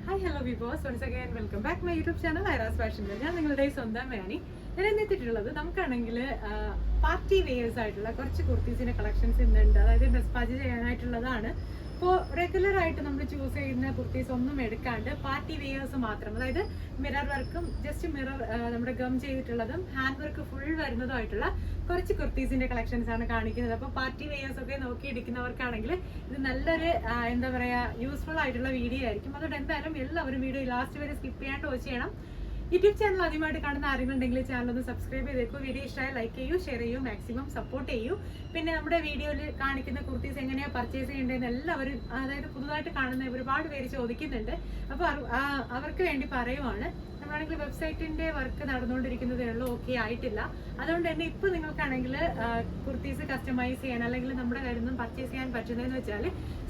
Hi hello വിവോസ് once again welcome back my YouTube channel ഐറാസ് fashion. ഞാൻ നിങ്ങളുടെ സ്വന്തം വേണി. ഞാൻ എന്നെത്തിയിട്ടുള്ളത് നമുക്കാണെങ്കിൽ പാർട്ടി വെയേഴ്സ് ആയിട്ടുള്ള കുറച്ച് കുർത്തീസിന്റെ കളക്ഷൻസ് ഇന്നുണ്ട്. അതായത് ഡെസ്പാച്ച് ചെയ്യാനായിട്ടുള്ളതാണ്. ഇപ്പോൾ റെഗുലർ ആയിട്ട് നമ്മൾ ചൂസ് ചെയ്യുന്ന കുർത്തീസ് ഒന്നും എടുക്കാണ്ട് പാർട്ടി വെയേഴ്സ് മാത്രം, അതായത് മിറർ വർക്കും ജസ്റ്റ് മിറർ നമ്മുടെ ഗം ചെയ്തിട്ടുള്ളതും ഹാൻഡ് വർക്ക് ഫുൾ വരുന്നതുമായിട്ടുള്ള കുറച്ച് കുർത്തീസിന്റെ കളക്ഷൻസ് ആണ് കാണിക്കുന്നത്. അപ്പോൾ പാർട്ടി വെയേഴ്സ് ഒക്കെ നോക്കി എടുക്കുന്നവർക്കാണെങ്കിൽ ഇത് നല്ലൊരു എന്താ പറയുക യൂസ്ഫുൾ ആയിട്ടുള്ള വീഡിയോ ആയിരിക്കും. അതുകൊണ്ട് എന്തായാലും എല്ലാവരും വീഡിയോ ലാസ്റ്റ് വരെ സ്കിപ്പ് ചെയ്യാണ്ട് വാച്ച് ചെയ്യണം. യൂട്യൂബ് ചാനൽ ആദ്യമായിട്ട് കാണുന്ന ആരെങ്കിലും ഉണ്ടെങ്കിൽ ചാനൽ ഒന്ന് സബ്സ്ക്രൈബ് ചെയ്തേക്കൂ. വീഡിയോ ഇഷ്ടമായി ലൈക്ക് ചെയ്യൂ, ഷെയർ ചെയ്യൂ, മാക്സിമം സപ്പോർട്ട് ചെയ്യൂ. പിന്നെ നമ്മുടെ വീഡിയോയിൽ കാണിക്കുന്ന കുർത്തീസ് എങ്ങനെയാണ് പർച്ചേസ് ചെയ്യേണ്ടതെന്ന് എല്ലാവരും, അതായത് പുതുതായിട്ട് കാണുന്ന ഒരുപാട് പേര് ചോദിക്കുന്നുണ്ട്. അപ്പോൾ അവർക്ക് വേണ്ടി പറയുവാണ്. നമ്മളാണെങ്കിൽ വെബ്സൈറ്റിന്റെ വർക്ക് നടന്നുകൊണ്ടിരിക്കുന്നതേ ഉള്ളൂ, ഓക്കെ ആയിട്ടില്ല. അതുകൊണ്ട് തന്നെ ഇപ്പോൾ നിങ്ങൾക്കാണെങ്കിൽ കുർത്തീസ് കസ്റ്റമൈസ് ചെയ്യാൻ അല്ലെങ്കിൽ നമ്മുടെ കയ്യിൽ നിന്നും പർച്ചേസ് ചെയ്യാൻ പറ്റുന്നതെന്ന് വെച്ചാൽ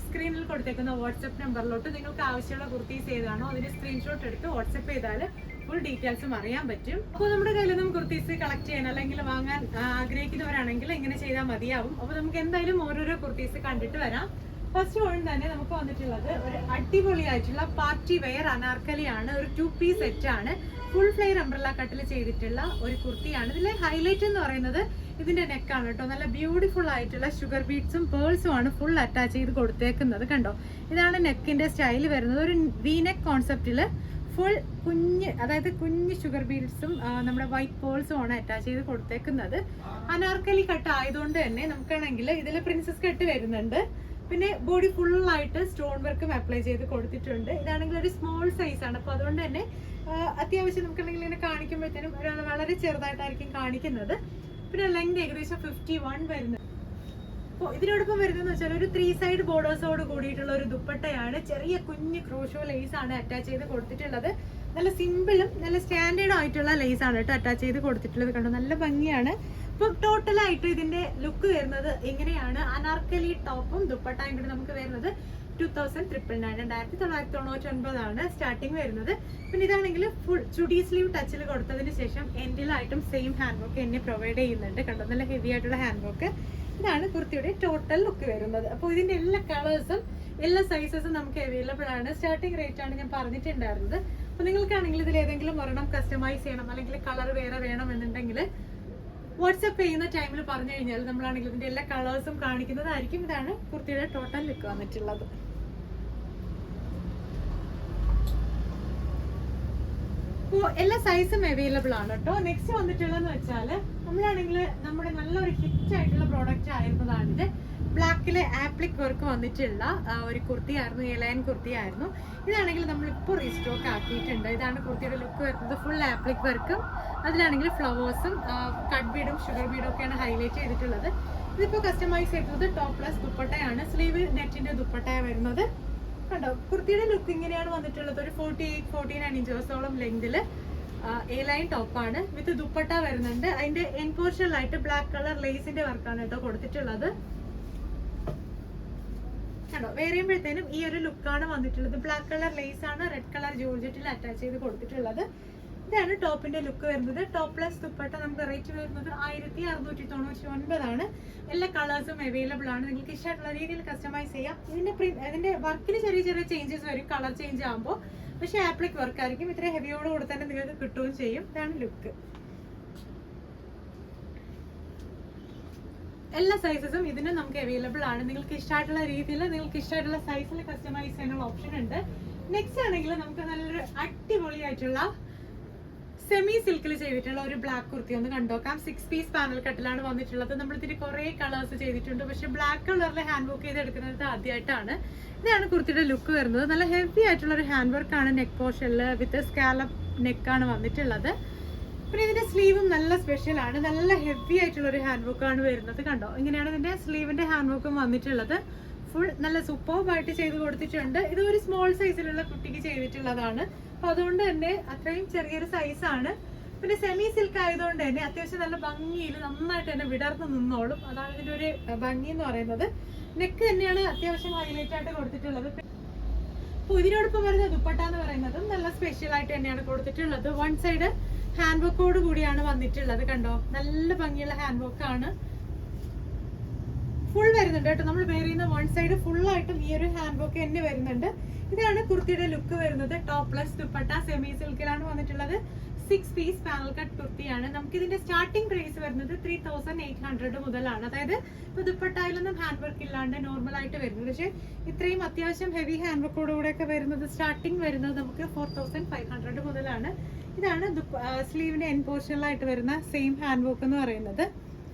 സ്ക്രീനിൽ കൊടുത്തേക്കുന്ന വാട്സപ്പ് നമ്പറിലോട്ട് നിങ്ങൾക്ക് ആവശ്യമുള്ള കുർത്തീസ് ഏതാണോ അതിന് സ്ക്രീൻഷോട്ട് എടുത്ത് വാട്സപ്പ് ചെയ്താൽ ഫുൾ ഡീറ്റെയിൽസും അറിയാൻ പറ്റും. അപ്പോൾ നമ്മുടെ കയ്യിൽ നിന്നും കുർത്തീസ് കളക്ട് ചെയ്യാൻ അല്ലെങ്കിൽ വാങ്ങാൻ ആഗ്രഹിക്കുന്നവരാണെങ്കിൽ ഇങ്ങനെ ചെയ്താൽ മതിയാവും. അപ്പോൾ നമുക്ക് എന്തായാലും ഓരോരോ കുർത്തീസ് കണ്ടിട്ട് വരാം. ഫസ്റ്റ് വൺ തന്നെ നമുക്ക് വന്നിട്ടുള്ളത് ഒരു അടിപൊളിയായിട്ടുള്ള പാർട്ടി വെയർ അനാർക്കലിയാണ്. ഒരു 2 പീസ് സെറ്റ് ആണ്. ഫുൾ ഫ്ലെയർ അംബ്രല്ല കട്ടിൽ ചെയ്തിട്ടുള്ള ഒരു കുർത്തിയാണ്. ഇതിലെ ഹൈലൈറ്റ് എന്ന് പറയുന്നത് ഇതിന്റെ നെക്കാണ് കേട്ടോ. നല്ല ബ്യൂട്ടിഫുൾ ആയിട്ടുള്ള ഷുഗർ ബീഡ്സും പേൾസും ആണ് ഫുൾ അറ്റാച്ച് ചെയ്ത് കൊടുത്തേക്കുന്നത്. കണ്ടോ, ഇതാണ് നെക്കിന്റെ സ്റ്റൈൽ വരുന്നത്. ഒരു വി നെക്ക് കോൺസെപ്റ്റില് ഫുൾ അതായത് കുഞ്ഞ് ഷുഗർ ബീഡ്സും നമ്മുടെ വൈറ്റ് പേൾസും ആണ് അറ്റാച്ച് ചെയ്ത് കൊടുത്തേക്കുന്നത്. അനാർക്കലി കട്ട് ആയതുകൊണ്ട് തന്നെ നമുക്കാണെങ്കിൽ ഇതിൽ പ്രിൻസസ് കട്ട് വരുന്നുണ്ട്. പിന്നെ ബോഡി ഫുള്ളായിട്ട് സ്റ്റോൺ വർക്കും അപ്ലൈ ചെയ്ത് കൊടുത്തിട്ടുണ്ട്. ഇതാണെങ്കിൽ ഒരു സ്മോൾ സൈസ് ആണ്. അപ്പോൾ അതുകൊണ്ട് തന്നെ അത്യാവശ്യം നമുക്കുണ്ടെങ്കിൽ ഇങ്ങനെ കാണിക്കുമ്പോഴത്തേനും ഒരാൾ വളരെ ചെറുതായിട്ടായിരിക്കും കാണിക്കുന്നത്. പിന്നെ ലെങ്ത് ഏകദേശം 51 വരുന്നത്. അപ്പോൾ ഇതിനോടൊപ്പം വരുന്നതെന്ന് വെച്ചാൽ ഒരു 3 സൈഡ് ബോർഡേഴ്സോട് കൂടിയിട്ടുള്ള ഒരു ദുപ്പട്ടയാണ്. ചെറിയ കുഞ്ഞ് ക്രോഷോ ലേസ് ആണ് അറ്റാച്ച് ചെയ്ത് കൊടുത്തിട്ടുള്ളത്. നല്ല സിമ്പിളും നല്ല സ്റ്റാൻഡേർഡും ആയിട്ടുള്ള ലേസ് ആണ് കേട്ടോ അറ്റാച്ച് ചെയ്ത് കൊടുത്തിട്ടുള്ളത്. കണ്ടോ, നല്ല ഭംഗിയാണ്. ഇപ്പൊ ടോട്ടലായിട്ട് ഇതിന്റെ ലുക്ക് വരുന്നത് എങ്ങനെയാണ്? അനാർക്കലി ടോപ്പും ദുപ്പട്ടയും കൂടി നമുക്ക് വരുന്നത് 2999 ആണ് സ്റ്റാർട്ടിങ് വരുന്നത്. പിന്നെ ഇതാണെങ്കിൽ ഫുൾ ചുഡി സ്ലീവ് ടച്ചിൽ കൊടുത്തതിന് ശേഷം എൻഡിലായിട്ടും സെയിം ഹാൻഡ് വർക്ക് എന്നെ പ്രൊവൈഡ് ചെയ്യുന്നുണ്ട്. കണ്ടോ, നല്ല ഹെവി ആയിട്ടുള്ള ഹാൻഡ് വർക്ക്. ഇതാണ് കുർത്തിയുടെ ടോട്ടൽ ലുക്ക് വരുന്നത്. അപ്പോൾ ഇതിന്റെ എല്ലാ കളേഴ്സും എല്ലാ സൈസസും നമുക്ക് അവൈലബിൾ ആണ്. സ്റ്റാർട്ടിംഗ് റേറ്റ് ആണ് ഞാൻ പറഞ്ഞിട്ടുണ്ടായിരുന്നത്. അപ്പോൾ നിങ്ങൾക്കാണെങ്കിൽ ഇതിൽ ഏതെങ്കിലും ഒരെണ്ണം കസ്റ്റമൈസ് ചെയ്യണം അല്ലെങ്കിൽ കളർ വേറെ വേണം എന്നുണ്ടെങ്കിൽ വാട്സപ്പ് ചെയ്യുന്ന ടൈമിൽ പറഞ്ഞു കഴിഞ്ഞാൽ നമ്മളാണെങ്കിൽ ഇതിന്റെ എല്ലാ കളേഴ്സും കാണിക്കുന്നതായിരിക്കും. ഇതാണ് കുർത്തിയുടെ ടോട്ടൽ ലുക്ക് വന്നിട്ടുള്ളത്. അപ്പോൾ എല്ലാ സൈസും അവൈലബിൾ ആണ് കേട്ടോ. നെക്സ്റ്റ് വന്നിട്ടുള്ളതെന്ന് വെച്ചാൽ നമ്മളാണെങ്കിൽ നമ്മുടെ നല്ലൊരു ഹിറ്റ് ആയിട്ടുള്ള പ്രോഡക്റ്റ് ആയിരുന്നതാണിത്. ബ്ലാക്കിലെ ആപ്ലിക് വർക്ക് വന്നിട്ടുള്ള ഒരു കുർത്തിയായിരുന്നു, എലൈൻ കുർത്തിയായിരുന്നു. ഇതാണെങ്കിൽ നമ്മളിപ്പോൾ റീസ്റ്റോക്ക് ആക്കിയിട്ടുണ്ട്. ഇതാണ് കുർത്തിയുടെ ലുക്ക് വരുന്നത്. ഫുൾ ആപ്ലിക് വർക്കും അതിലാണെങ്കിൽ ഫ്ലവേഴ്സും കട്ട് ബീഡും ഷുഗർ ബീഡും ഒക്കെയാണ് ഹൈലൈറ്റ് ചെയ്തിട്ടുള്ളത്. ഇതിപ്പോൾ കസ്റ്റമൈസ് ചെയ്തിട്ടുള്ളത് ടോപ്പ് പ്ലസ് ദുപ്പട്ടയാണ്. സ്ലീവ് നെറ്റിന്റെ ദുപ്പട്ടയാണ് വരുന്നത്. കണ്ടോ, കുർത്തിയുടെ ലുക്ക് ഇങ്ങനെയാണ് വന്നിട്ടുള്ളത്. ഒരു 48-49 ഇഞ്ചോളം ലെങ്തിൽ എ ലൈൻ ടോപ്പാണ് വിത്ത് ദുപ്പട്ട വരുന്നുണ്ട്. അതിന്റെ എൻ പോർഷനിലായിട്ട് ബ്ലാക്ക് കളർ ലേസിന്റെ വർക്കാണ് കേട്ടോ കൊടുത്തിട്ടുള്ളത്. കണ്ടോ, വേറെയുമ്പോഴത്തേനും ഈ ഒരു ലുക്കാണ് വന്നിട്ടുള്ളത്. ബ്ലാക്ക് കളർ ലേസ് ആണ് റെഡ് കളർ ജോർജറ്റിൽ അറ്റാച്ച് ചെയ്ത് കൊടുത്തിട്ടുള്ളത്. ഇതാണ് ടോപ്പിന്റെ ലുക്ക് വരുന്നത്. ടോപ്പ് പ്ലസ് ദുപ്പട്ട നമുക്ക് റേറ്റ് വരുന്നത് 1699 ആണ്. എല്ലാ കളേഴ്സും അവൈലബിൾ ആണ്. നിങ്ങൾക്ക് ഇഷ്ടമായിട്ടുള്ള രീതിയിൽ കസ്റ്റമൈസ് ചെയ്യാം. ഇതിന്റെ വർക്കിന് ചെറിയ ചെറിയ ചേഞ്ചസ് വരും കളർ ചേഞ്ച് ആകുമ്പോൾ. പക്ഷെ ആപ്ലിക് വർക്ക് ആയിരിക്കും. ഇത്ര ഹെവിയോട് കൂടെ തന്നെ നിങ്ങൾക്ക് കിട്ടുകയും ചെയ്യും. ഇതാണ് ലുക്ക്. എല്ലാ സൈസസും ഇതിന് നമുക്ക് അവൈലബിൾ ആണ്. നിങ്ങൾക്ക് ഇഷ്ടമായിട്ടുള്ള രീതിയിൽ നിങ്ങൾക്ക് ഇഷ്ടമായിട്ടുള്ള സൈസിൽ കസ്റ്റമൈസ് ചെയ്യാനുള്ള ഓപ്ഷൻ ഉണ്ട്. നെക്സ്റ്റ് ആണെങ്കിൽ നമുക്ക് നല്ലൊരു അടിപൊളിയായിട്ടുള്ള സെമി സിൽക്കിൽ ചെയ്തിട്ടുള്ള ഒരു ബ്ലാക്ക് കുർത്തി ഒന്ന് കണ്ടോക്കാം. 6 പീസ് പാനൽ കട്ടിലാണ് വന്നിട്ടുള്ളത്. നമ്മളിതിന് കുറേ കളേഴ്സ് ചെയ്തിട്ടുണ്ട്. പക്ഷെ ബ്ലാക്ക് കളറിൽ ഹാൻഡ് വർക്ക് ചെയ്തെടുക്കുന്നത് ആദ്യമായിട്ടാണ്. ഇതാണ് കുർത്തിയുടെ ലുക്ക് വരുന്നത്. നല്ല ഹെവി ആയിട്ടുള്ള ഒരു ഹാൻഡ് വർക്കാണ് നെക്ക് പോർഷനിൽ വിത്ത് സ്കാലപ്പ് നെക്കാണ് വന്നിട്ടുള്ളത്. പിന്നെ ഇതിന്റെ സ്ലീവും നല്ല സ്പെഷ്യൽ ആണ്. നല്ല ഹെവി ആയിട്ടുള്ള ഒരു ഹാൻഡ് വർക്ക് ആണ് വരുന്നത്. കണ്ടോ, ഇങ്ങനെയാണ് ഇതിന്റെ സ്ലീവിന്റെ ഹാൻഡ് വർക്കും വന്നിട്ടുള്ളത്. ഫുൾ നല്ല സൂപ്പർബായിട്ട് ചെയ്ത് കൊടുത്തിട്ടുണ്ട്. ഇത് ഒരു സ്മോൾ സൈസിലുള്ള കുട്ടിക്ക് ചെയ്തിട്ടുള്ളതാണ്. അപ്പൊ അതുകൊണ്ട് തന്നെ അത്രയും ചെറിയൊരു സൈസാണ്. പിന്നെ സെമി സിൽക്ക് ആയതുകൊണ്ട് തന്നെ അത്യാവശ്യം നല്ല ഭംഗിയിൽ നന്നായിട്ട് തന്നെ വിടർന്ന് നിന്നോളും. അതാണ് ഇതിന്റെ ഒരു ഭംഗി എന്ന് പറയുന്നത്. നെക്ക് തന്നെയാണ് അത്യാവശ്യം ഹൈലൈറ്റ് ആയിട്ട് കൊടുത്തിട്ടുള്ളത്. അപ്പോൾ ഇതിനോടൊപ്പം വരുന്ന ദുപ്പട്ട എന്ന് പറയുന്നതും നല്ല സ്പെഷ്യൽ ആയിട്ട് തന്നെയാണ് കൊടുത്തിട്ടുള്ളത്. വൺ സൈഡ് ഹാൻഡ് വർക്കോട് കൂടിയാണ് വന്നിട്ടുള്ളത്. കണ്ടോ, നല്ല ഭംഗിയുള്ള ഹാൻഡ് വർക്ക് ആണ്. ഫുൾ വരുന്നുണ്ട് കേട്ടോ. നമ്മൾ വെയർ ചെയ്യുന്ന വൺ സൈഡ് ഫുൾ ആയിട്ടും ഈ ഒരു ഹാൻഡ് വർക്ക് തന്നെ വരുന്നുണ്ട്. ഇതാണ് കുർത്തിയുടെ ലുക്ക് വരുന്നത്. ടോപ്പ് പ്ലസ് ദുപ്പട്ട സെമി സിൽക്കിലാണ് വന്നിട്ടുള്ളത്. 6 പീസ് പാനൽ കട്ട് കുർത്തിയാണ്. നമുക്ക് ഇതിന്റെ സ്റ്റാർട്ടിംഗ് പ്രൈസ് വരുന്നത് 3800 മുതലാണ്. അതായത് ഇപ്പൊ ദുപ്പട്ടയിലൊന്നും ഹാൻഡ് വർക്ക് ഇല്ലാണ്ട് നോർമൽ ആയിട്ട് വരുന്നത്. പക്ഷെ ഇത്രയും അത്യാവശ്യം ഹെവി ഹാൻഡ് വർക്കോടുകൂടെ ഒക്കെ വരുന്നത് സ്റ്റാർട്ടിംഗ് വരുന്നത് നമുക്ക് 4500 മുതലാണ്. ഇതാണ് സ്ലീവിന്റെ എൻ പോർഷനിലായിട്ട് വരുന്ന സെയിം ഹാൻഡ് വർക്ക് എന്ന് പറയുന്നത്.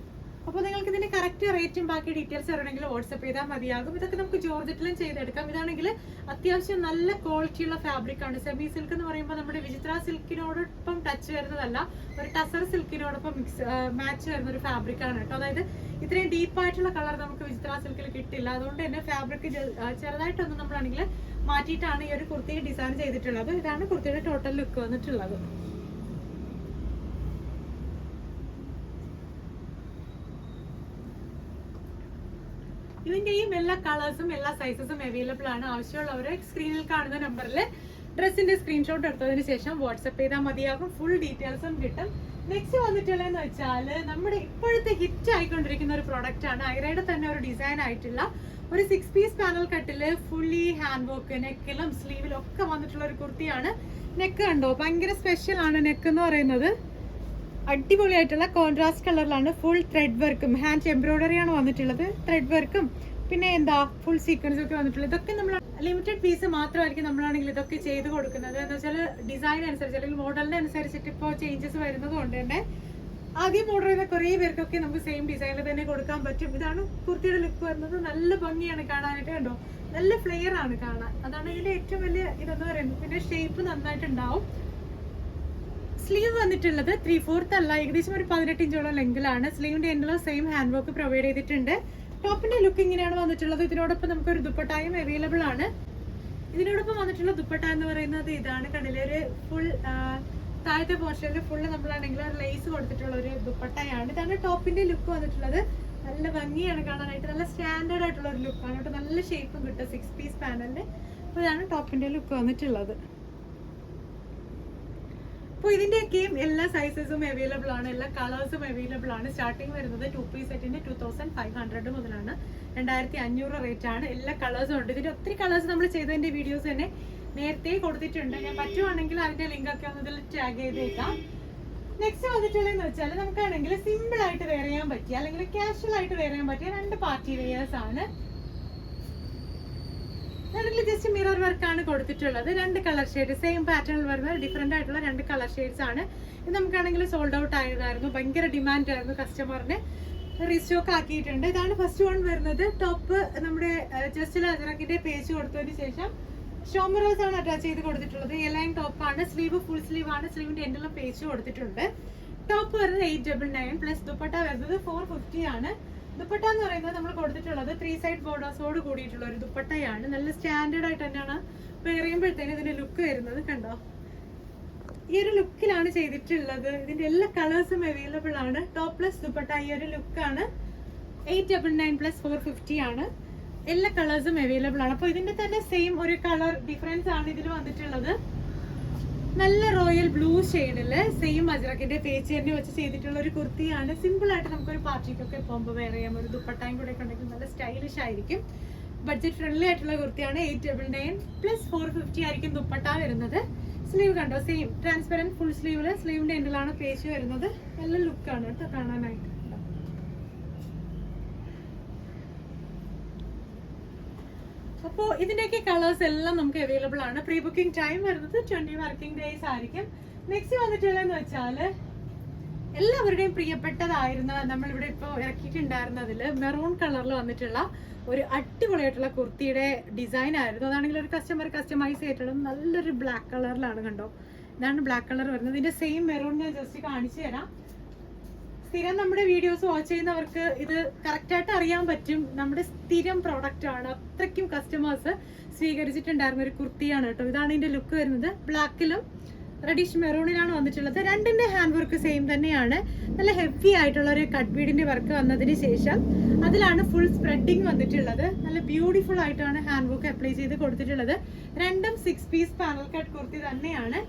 അപ്പോൾ നിങ്ങൾക്ക് ഇതിന്റെ കറക്റ്റ് റേറ്റും ബാക്കി ഡീറ്റെയിൽസ് അറിയണമെങ്കിൽ വാട്സ്ആപ്പ് ചെയ്താൽ മതിയാകും. ഇതൊക്കെ നമുക്ക് ജോർജറ്റിലും ചെയ്തെടുക്കാം. ഇതാണെങ്കിൽ അത്യാവശ്യം നല്ല ക്വാളിറ്റിയുള്ള ഫാബ്രിക് ആണ്. സെമി സിൽക്ക് എന്ന് പറയുമ്പോൾ നമ്മുടെ വിചിത്ര സിൽക്കിനോടൊപ്പം ടച്ച് വരുന്നതല്ല, ഒരു ടസർ സിൽക്കിനോടൊപ്പം മാച്ച് വരുന്ന ഒരു ഫാബ്രിക് ആണ് കേട്ടോ. അതായത് ഇത്രയും ഡീപ്പായിട്ടുള്ള കളർ നമുക്ക് വിചിത്ര സിൽക്കിൽ കിട്ടില്ല. അതുകൊണ്ട് തന്നെ ഫാബ്രിക് ചെറുതായിട്ടൊന്നും നമ്മളാണെങ്കിൽ മാറ്റിയിട്ടാണ് ഈ ഒരു കുർത്തി ഡിസൈൻ ചെയ്തിട്ടുള്ളത്. ഇതാണ് കുർത്തിയുടെ ടോട്ടൽ ലുക്ക് വന്നിട്ടുള്ളത്. ഇതിന്റെയും എല്ലാ കളേഴ്സും എല്ലാ സൈസസും അവൈലബിൾ ആണ്. ആവശ്യമുള്ളവരെ സ്ക്രീനിൽ കാണുന്ന നമ്പറിൽ ഡ്രസ്സിന്റെ സ്ക്രീൻഷോട്ട് എടുത്തതിന് ശേഷം വാട്സ്ആപ്പ് ചെയ്താൽ മതിയാകും. ഫുൾ ഡീറ്റെയിൽസും കിട്ടും. നെക്സ്റ്റ് വന്നിട്ടുള്ളതെന്ന് വെച്ചാൽ നമ്മുടെ ഇപ്പോഴത്തെ ഹിറ്റ് ആയിക്കൊണ്ടിരിക്കുന്ന ഒരു പ്രോഡക്റ്റ് ആണ്. ഐറയുടെ തന്നെ ഒരു ഡിസൈൻ ആയിട്ടുള്ള ഒരു 6 പീസ് പാനൽ കട്ടില് ഫുള്ളി ഹാൻഡ് വർക്ക് നെക്കിലും സ്ലീവിലും ഒക്കെ വന്നിട്ടുള്ള ഒരു കുർത്തിയാണ്. നെക്ക് കണ്ടോ, ഭയങ്കര സ്പെഷ്യൽ ആണ് നെക്ക് എന്ന് പറയുന്നത്. അടിപൊളിയായിട്ടുള്ള കോൺട്രാസ്റ്റ് കളറിലാണ്. ഫുൾ ത്രെഡ് വർക്കും ഹാൻഡ് എംബ്രോയിഡറി ആണ് വന്നിട്ടുള്ളത്. ത്രെഡ് വർക്കും പിന്നെ ഫുൾ സീക്വൻസും ഒക്കെ വന്നിട്ടുള്ളത്. ഇതൊക്കെ നമ്മൾ ലിമിറ്റഡ് പീസ് മാത്രമായിരിക്കും നമ്മളാണെങ്കിൽ ഇതൊക്കെ ചെയ്ത് കൊടുക്കുന്നത്. എന്ന് വെച്ചാൽ ഡിസൈൻ അനുസരിച്ച് അല്ലെങ്കിൽ മോഡലിന് അനുസരിച്ചിട്ട് ഇപ്പോൾ ചേഞ്ചസ് വരുന്നത് കൊണ്ട് തന്നെ ആദ്യം ഓർഡർ ചെയ്യുന്ന കുറേ പേർക്കൊക്കെ നമുക്ക് സെയിം ഡിസൈനിൽ തന്നെ കൊടുക്കാൻ പറ്റും. ഇതാണ് കുർത്തിയുടെ ലുക്ക് വരുന്നത്. നല്ല ഭംഗിയാണ് കാണാനായിട്ട്. കണ്ടോ, നല്ല ഫ്ലെയർ ആണ് കാണാൻ. അതാണ് ഇതിന്റെ ഏറ്റവും വലിയ ഇതെന്ന് പറയുന്നത്. പിന്നെ ഷേപ്പ് നന്നായിട്ടുണ്ടാവും. സ്ലീവ് വന്നിട്ടുള്ളത് 3/4 അല്ല, ഏകദേശം ഒരു 18 ഇഞ്ചോളം ലെങ്കിലാണ്. സ്ലീവിന്റെ എൻഡിലോ സെയിം ഹാൻഡ് വർക്ക് പ്രൊവൈഡ് ചെയ്തിട്ടുണ്ട്. ടോപ്പിന്റെ ലുക്ക് ഇങ്ങനെയാണ് വന്നിട്ടുള്ളത്. ഇതിനോടൊപ്പം നമുക്ക് ഒരു ദുപ്പട്ടായും അവൈലബിൾ ആണ്. ഇതിനോടൊപ്പം വന്നിട്ടുള്ള ദുപ്പട്ട എന്ന് പറയുന്നത് ഇതാണ്. കണ്ടില്ലേ, ഒരു ഫുൾ താഴത്തെ പോർഷനിൽ ഫുള്ള് നമ്മളാണെങ്കിൽ ഒരു ലേസ് കൊടുത്തിട്ടുള്ള ഒരു ദുപ്പട്ടയാണ്. ഇതാണ് ടോപ്പിന്റെ ലുക്ക് വന്നിട്ടുള്ളത്. നല്ല ഭംഗിയാണ് കാണാനായിട്ട്. നല്ല സ്റ്റാൻഡേർഡ് ആയിട്ടുള്ള ഒരു ലുക്കാണ് കേട്ടോ. നല്ല ഷേപ്പും കിട്ടും 6 പീസ് പാനലിന്. അപ്പോൾ ഇതാണ് ടോപ്പിന്റെ ലുക്ക് വന്നിട്ടുള്ളത്. അപ്പോൾ ഇതിന്റെയൊക്കെയും എല്ലാ സൈസസും അവൈലബിൾ ആണ്, എല്ലാ കളേഴ്സും അവൈലബിൾ ആണ്. സ്റ്റാർട്ടിംഗ് വരുന്നത് 2 പീസ് സെറ്റിന്റെ 2500 മുതലാണ്. 2500 റേറ്റ് ആണ്. എല്ലാ കളേഴ്സും ഉണ്ട്. ഇതിന്റെ ഒത്തിരി കളേഴ്സ് നമ്മൾ ചെയ്തതിന്റെ വീഡിയോസ് തന്നെ നേരത്തെ കൊടുത്തിട്ടുണ്ട്. ഞാൻ പറ്റുവാണെങ്കിൽ അതിന്റെ ലിങ്ക് ഒക്കെ ഒന്ന് ഇതിൽ ടാഗ് ചെയ്തേക്കാം. നെക്സ്റ്റ് വന്നിട്ടുള്ളതെന്ന് വെച്ചാൽ നമുക്കാണെങ്കിൽ സിമ്പിൾ ആയിട്ട് വെയർ ചെയ്യാൻ പറ്റിയ അല്ലെങ്കിൽ കാഷ്വൽ ആയിട്ട് വെയർ ചെയ്യാൻ പറ്റിയ 2 പാർട്ടി വെയേഴ്സ് ആണ്. അതിൽ ജസ്റ്റ് മിറർ വർക്ക് ആണ് കൊടുത്തിട്ടുള്ളത്. 2 കളർ ഷെയ്ഡ് സെയിം പാറ്റേണിൽ വരുന്ന ഡിഫറെന്റ് ആയിട്ടുള്ള 2 കളർ ഷെയ്ഡ്സ് ആണ്. ഇത് നമുക്കാണെങ്കിൽ സോൾഡ് ഔട്ട് ആയതായിരുന്നു. ഭയങ്കര ഡിമാൻഡ് ആയിരുന്നു. കസ്റ്റമറിന് റീസ്റ്റോക്ക് ആക്കിയിട്ടുണ്ട്. ഇതാണ് ഫസ്റ്റ് വൺ വരുന്നത്. ടോപ്പ് നമ്മുടെ ജസ്റ്റ് അജറക്കിന്റെ പേജ് കൊടുത്തതിന് ശേഷം ഷോമറോസ് ആണ് അറ്റാച്ച് ചെയ്ത് കൊടുത്തിട്ടുള്ളത്. എലൈൻ ടോപ്പ് ആണ്. സ്ലീവ് ഫുൾ സ്ലീവ് ആണ്. സ്ലീവിന്റെ എൻഡിലും പേജ് കൊടുത്തിട്ടുണ്ട്. ടോപ്പ് വരുന്നത് 899 പ്ലസ് ദുപ്പട്ട വരുന്നത് 450 ആണ്. ദുപ്പട്ട എന്ന് പറയുന്നത് നമ്മൾ കൊടുത്തിട്ടുള്ളത് 3 സൈഡ് ബോർഡേഴ്സോട് കൂടിയിട്ടുള്ള ഒരു ദുപ്പട്ടയാണ്. നല്ല സ്റ്റാൻഡേർഡ് ആയിട്ട് തന്നെയാണ് വെയർ ചെയ്യുമ്പോഴത്തേനും ഇതിന്റെ ലുക്ക് വരുന്നത്. കണ്ടോ, ഈ ഒരു ലുക്കിലാണ് ചെയ്തിട്ടുള്ളത്. ഇതിന്റെ എല്ലാ കളേഴ്സും അവൈലബിൾ ആണ്. ടോപ്പ് പ്ലസ് ദുപ്പട്ട ഈ ഒരു ലുക്കാണ്. 899 പ്ലസ് 450 ആണ്. എല്ലാ കളേഴ്സും അവൈലബിൾ ആണ്. അപ്പോൾ ഇതിന്റെ തന്നെ സെയിം ഒരു കളർ ഡിഫറൻസ് ആണ് ഇതിൽ വന്നിട്ടുള്ളത്. നല്ല റോയൽ ബ്ലൂ ഷെയ്ഡില് സെയിം അജ്രക്കിന്റെ പേച്ച് തന്നെ വെച്ച് ചെയ്തിട്ടുള്ള ഒരു കുർത്തിയാണ്. സിമ്പിൾ ആയിട്ട് നമുക്കൊരു പാർട്ടിക്കൊക്കെ പോകുമ്പോൾ വെയർ ചെയ്യാം. ഒരു ദുപ്പട്ടയും കൂടെ ഒക്കെ ഉണ്ടെങ്കിൽ നല്ല സ്റ്റൈലിഷ് ആയിരിക്കും. ബഡ്ജറ്റ് ഫ്രണ്ട്ലി ആയിട്ടുള്ള കുർത്തിയാണ്. 899 പ്ലസ് 450 ആയിരിക്കും ദുപ്പട്ട വരുന്നത്. സ്ലീവ് കണ്ടോ, സെയിം ട്രാൻസ്പെറന്റ് ഫുൾ സ്ലീവില് സ്ലീവിന്റെ എൻഡിലാണ് പേച്ച് വരുന്നത്. നല്ല ലുക്കാണ് കേട്ടോ കാണാനായിട്ട്. അപ്പോൾ ഇതിന്റെയൊക്കെ കളേഴ്സ് എല്ലാം നമുക്ക് അവൈലബിൾ ആണ്. പ്രീ ബുക്കിംഗ് ടൈം വരുന്നത് 20 വർക്കിംഗ് ഡേയ്സ് ആയിരിക്കും. നെക്സ്റ്റ് വന്നിട്ടുള്ളതെന്ന് വെച്ചാൽ എല്ലാവരുടെയും പ്രിയപ്പെട്ടതായിരുന്ന നമ്മളിവിടെ ഇപ്പോൾ ഇറക്കിയിട്ടുണ്ടായിരുന്നതിൽ മെറൂൺ കളറിൽ വന്നിട്ടുള്ള ഒരു അടിപൊളിയായിട്ടുള്ള കുർത്തിയുടെ ഡിസൈൻ ആയിരുന്നു. അതാണെങ്കിൽ ഒരു കസ്റ്റമർ കസ്റ്റമൈസ് ചെയ്തിട്ടുള്ളത് നല്ലൊരു ബ്ലാക്ക് കളറിലാണ്. കണ്ടോ, ഇതാണ് ബ്ലാക്ക് കളർ വരുന്നത്. ഇതിന്റെ സെയിം മെറൂൺ ഞാൻ ജസ്റ്റ് കാണിച്ചു തരാം. സ്ഥിരം നമ്മുടെ വീഡിയോസ് വാച്ച് ചെയ്യുന്നവർക്ക് ഇത് കറക്റ്റായിട്ട് അറിയാൻ പറ്റും. നമ്മുടെ സ്ഥിരം പ്രോഡക്റ്റ് ആണ്. അത്രയ്ക്കും കസ്റ്റമേഴ്സ് സ്വീകരിച്ചിട്ടുണ്ടായിരുന്ന ഒരു കുർത്തിയാണ് കേട്ടോ. ഇതാണ് ഇതിന്റെ ലുക്ക് വരുന്നത്. ബ്ലാക്കിലും റെഡിഷ് മെറൂണിലാണ് വന്നിട്ടുള്ളത്. രണ്ടിന്റെ ഹാൻഡ് വർക്ക് സെയിം തന്നെയാണ്. നല്ല ഹെവി ആയിട്ടുള്ള ഒരു കട്ട് ബീഡിന്റെ വർക്ക് വന്നതിന് ശേഷം അതിലാണ് ഫുൾ സ്പ്രെഡിങ് വന്നിട്ടുള്ളത്. നല്ല ബ്യൂട്ടിഫുൾ ആയിട്ടാണ് ഹാൻഡ് വർക്ക് അപ്ലൈ ചെയ്ത് കൊടുത്തിട്ടുള്ളത്. രണ്ടും 6 പീസ് പാനൽ കട്ട് കുർത്തി തന്നെയാണ്.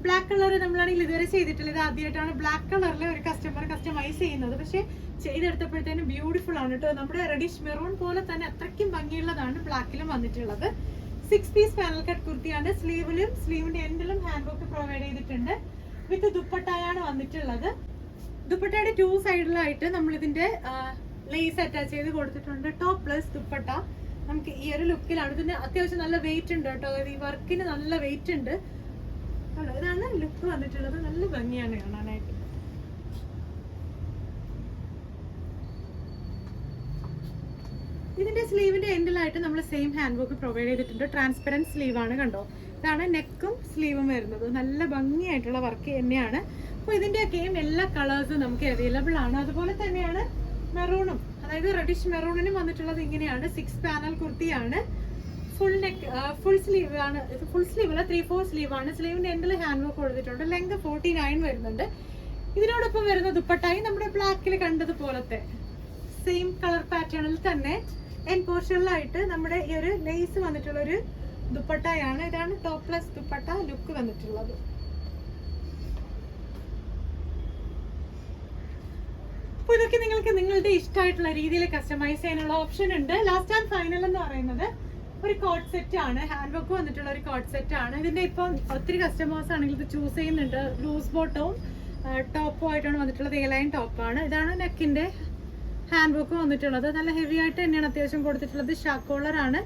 ബ്ലാക്ക് കളർ നമ്മളാണെങ്കിൽ ഇതുവരെ ചെയ്തിട്ടില്ല. ഇത് ആദ്യമായിട്ടാണ് ബ്ലാക്ക് കളറിൽ ഒരു കസ്റ്റമർ കസ്റ്റമൈസ് ചെയ്യുന്നത്. പക്ഷെ ചെയ്തെടുത്തപ്പോഴത്തേനും ബ്യൂട്ടിഫുൾ ആണ് കേട്ടോ. നമ്മുടെ റെഡിഷ് മെറൂൺ പോലെ തന്നെ അത്രയ്ക്കും ഭംഗിയുള്ളതാണ് ബ്ലാക്കിലും വന്നിട്ടുള്ളത്. 6 പീസ് പാനൽ കട്ട് കുർത്തിയാണ്. സ്ലീവിന്റെ എൻഡിലും ഹാൻഡ് വർക്ക് പ്രൊവൈഡ് ചെയ്തിട്ടുണ്ട്. വിത്ത് ദുപ്പട്ടയാണ് വന്നിട്ടുള്ളത്. ദുപ്പട്ടയുടെ 2 സൈഡിലായിട്ട് നമ്മൾ ഇതിന്റെ ലേസ് അറ്റാച്ച് ചെയ്ത് കൊടുത്തിട്ടുണ്ട്. ടോപ്പ് പ്ലസ് ദുപ്പട്ട നമുക്ക് ഈ ഒരു ലുക്കിലാണ്. ഇതിന് അത്യാവശ്യം നല്ല വെയിറ്റ് ഉണ്ട് കേട്ടോ. ഈ വർക്കിന് നല്ല വെയിറ്റ് ഉണ്ട്. ഇതാണ് ലുക്ക് വന്നിട്ടുള്ളത്. നല്ല ഭംഗിയാണ് കാണാനായിട്ട്. ഇതിന്റെ സ്ലീവിന്റെ എൻഡിലായിട്ട് നമ്മൾ സെയിം ഹാൻഡ് വർക്ക് പ്രൊവൈഡ് ചെയ്തിട്ടുണ്ട്. ട്രാൻസ്പെറന്റ് സ്ലീവ് ആണ് കണ്ടോ. ഇതാണ് നെക്കും സ്ലീവും വരുന്നത്. നല്ല ഭംഗിയായിട്ടുള്ള വർക്ക് തന്നെയാണ്. അപ്പോൾ ഇതിന്റെയൊക്കെയും എല്ലാ കളേഴ്സും നമുക്ക് അവൈലബിൾ ആണ്. അതുപോലെ തന്നെയാണ് മെറൂണും, അതായത് റെഡിഷ് മെറൂണിനും വന്നിട്ടുള്ളത് ഇങ്ങനെയാണ്. 6 പാനൽ കുർത്തിയാണ്. ഫുൾ നെക്ക് ഫുൾ സ്ലീവ് ആണ്. ഇത് ഫുൾ സ്ലീവ് അല്ല, 3/4 സ്ലീവ് ആണ്. സ്ലീവിന്റെ എൻഡിൽ ഹാൻഡ് വർക്ക് കൊടുത്തിട്ടുണ്ട്. ലെങ്ത് 49 വരുന്നുണ്ട്. ഇതിനോടൊപ്പം വരുന്ന ദുപ്പട്ടായി നമ്മുടെ ബ്ലാക്കിൽ കണ്ടതുപോലത്തെ സെയിം കളർ പാറ്റേണിൽ തന്നെ എൻ പോർഷനിലായിട്ട് നമ്മുടെ ഈ ഒരു ലേസ് വന്നിട്ടുള്ള ഒരു ദുപ്പട്ടയാണ്. ഇതാണ് ടോപ്പ് പ്ലസ് ദുപ്പട്ട ലുക്ക് വന്നിട്ടുള്ളത്. അപ്പോൾ ഇതൊക്കെ നിങ്ങൾക്ക് നിങ്ങളുടെ ഇഷ്ടമായിട്ടുള്ള രീതിയിൽ കസ്റ്റമൈസ് ചെയ്യാനുള്ള ഓപ്ഷൻ ഉണ്ട്. ലാസ്റ്റ് ആൻഡ് ഫൈനൽ എന്ന് പറയുന്നത് ഒരു കോട്ട് സെറ്റ് ആണ്. ഹാൻഡ് വർക്ക് വന്നിട്ടുള്ള ഒരു കോട്ട് സെറ്റ് ആണ്. ഇതിന്റെ ഇപ്പം ഒത്തിരി കസ്റ്റമേഴ്സ് ആണെങ്കിൽ ഇത് ചൂസ് ചെയ്യുന്നുണ്ട്. ലൂസ് ബോട്ടവും ടോപ്പും ആയിട്ടാണ് വന്നിട്ടുള്ളത്. എ-ലൈൻ ടോപ്പാണ്. ഇതാണ് നെക്കിന്റെ ഹാൻഡ് വർക്ക് വന്നിട്ടുള്ളത്. നല്ല ഹെവി ആയിട്ട് തന്നെയാണ് അത്യാവശ്യം കൊടുത്തിട്ടുള്ളത്. ഷാക്ക് കോളർ ആണ്.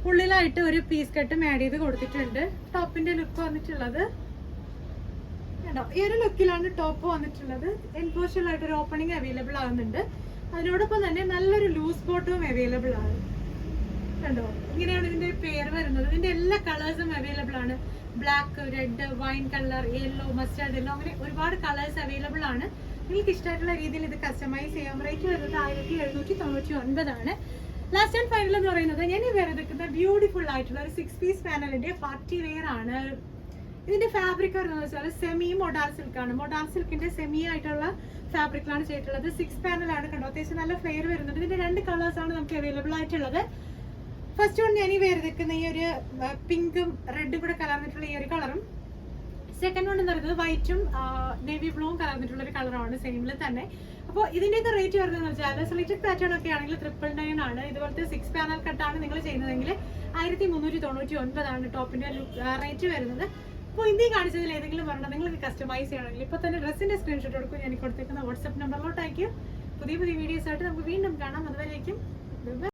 ഉള്ളിലായിട്ട് ഒരു പീസ് കട്ടും ആഡ് ചെയ്ത് കൊടുത്തിട്ടുണ്ട്. ടോപ്പിന്റെ ലുക്ക് വന്നിട്ടുള്ളത് കണ്ടോ, ഈ ഒരു ലുക്കിലാണ് ടോപ്പ് വന്നിട്ടുള്ളത്. എൻപോഷനിലായിട്ട് ഒരു ഓപ്പണിംഗ് അവൈലബിൾ ആകുന്നുണ്ട്. അതിനോടൊപ്പം തന്നെ നല്ലൊരു ലൂസ് ബോട്ടവും അവൈലബിൾ ആണ്. കണ്ടോ, ഇങ്ങനെയാണ് ഇതിന്റെ പേര് വരുന്നത്. ഇതിന്റെ എല്ലാ കളേഴ്സും അവൈലബിൾ ആണ്. Black, red, wine colour, yellow, mustard yellow, അങ്ങനെ ഒരുപാട് കളേഴ്സ് അവൈലബിൾ ആണ്. നിങ്ങൾക്ക് ഇഷ്ടമായിട്ടുള്ള രീതിയിൽ ഇത് കസ്റ്റമൈസ് ചെയ്യാം. റേറ്റ് വരുന്നത് 1799 ആണ്. ലാസ്റ്റ് ആൻഡ് ഫൈനൽ എന്ന് പറയുന്നത് ഞാൻ ഈ വേറെ എടുക്കുന്ന ബ്യൂട്ടിഫുൾ ആയിട്ടുള്ള ഒരു 6 പീസ് പാനലിന്റെ പാർട്ടി വെയർ ആണ്. ഇതിന്റെ ഫാബ്രിക് വരുന്നത് വെച്ചാൽ സെമി മൊഡാൾ സിൽക്ക് ആണ്. മൊഡാൾ സിൽക്കിന്റെ സെമി ആയിട്ടുള്ള ഫാബ്രിക്കിലാണ് ചെയ്തിട്ടുള്ളത്. 6 പാനലാണ് കണ്ടോ. അത്യാവശ്യം നല്ല ഫ്ലെയർ വരുന്നുണ്ട്. ഇതിന്റെ 2 കളേഴ്സ് ആണ് നമുക്ക് അവൈലബിൾ ആയിട്ടുള്ളത്. ഫസ്റ്റ് വൺ ഞാൻ ഈ വേറെ എടുക്കുന്ന ഈ ഒരു പിങ്കും റെഡും കൂടെ കലർന്നിട്ടുള്ള ഈ ഒരു കളറും, സെക്കൻഡ് വൺ എന്ന് പറയുന്നത് വൈറ്റും നേവി ബ്ലൂവും കലർന്നിട്ടുള്ള ഒരു കളറാണ് സെയിമിൽ തന്നെ. അപ്പോൾ ഇതിന്റെയൊക്കെ റേറ്റ് വരുന്നതെന്ന് വെച്ചാൽ സെലക്ടഡ് പാറ്റേൺ ഒക്കെ ആണെങ്കിൽ 999 ആണ്. ഇതുപോലത്തെ 6 പാനൽ കട്ടാണ് നിങ്ങൾ ചെയ്യുന്നതെങ്കിൽ 1399 ആണ് ടോപ്പിന്റെ റേറ്റ് വരുന്നത്. അപ്പോൾ ഇന്ത്യ കാണിച്ചതിൽ ഏതെങ്കിലും പറഞ്ഞാൽ നിങ്ങൾക്ക് കസ്റ്റമൈസ് ചെയ്യണമെങ്കിൽ ഇപ്പോൾ തന്നെ ഡ്രസ്സിന്റെ സ്ക്രീൻഷോട്ട് എടുക്കും. ഞാൻ കൊടുത്തേക്കുന്ന വാട്സ്ആപ്പ് നമ്പറിലോട്ട് അയക്കും. പുതിയ വീഡിയോസ് ആയിട്ട് നമുക്ക് വീണ്ടും കാണാം. അതുവരേക്കും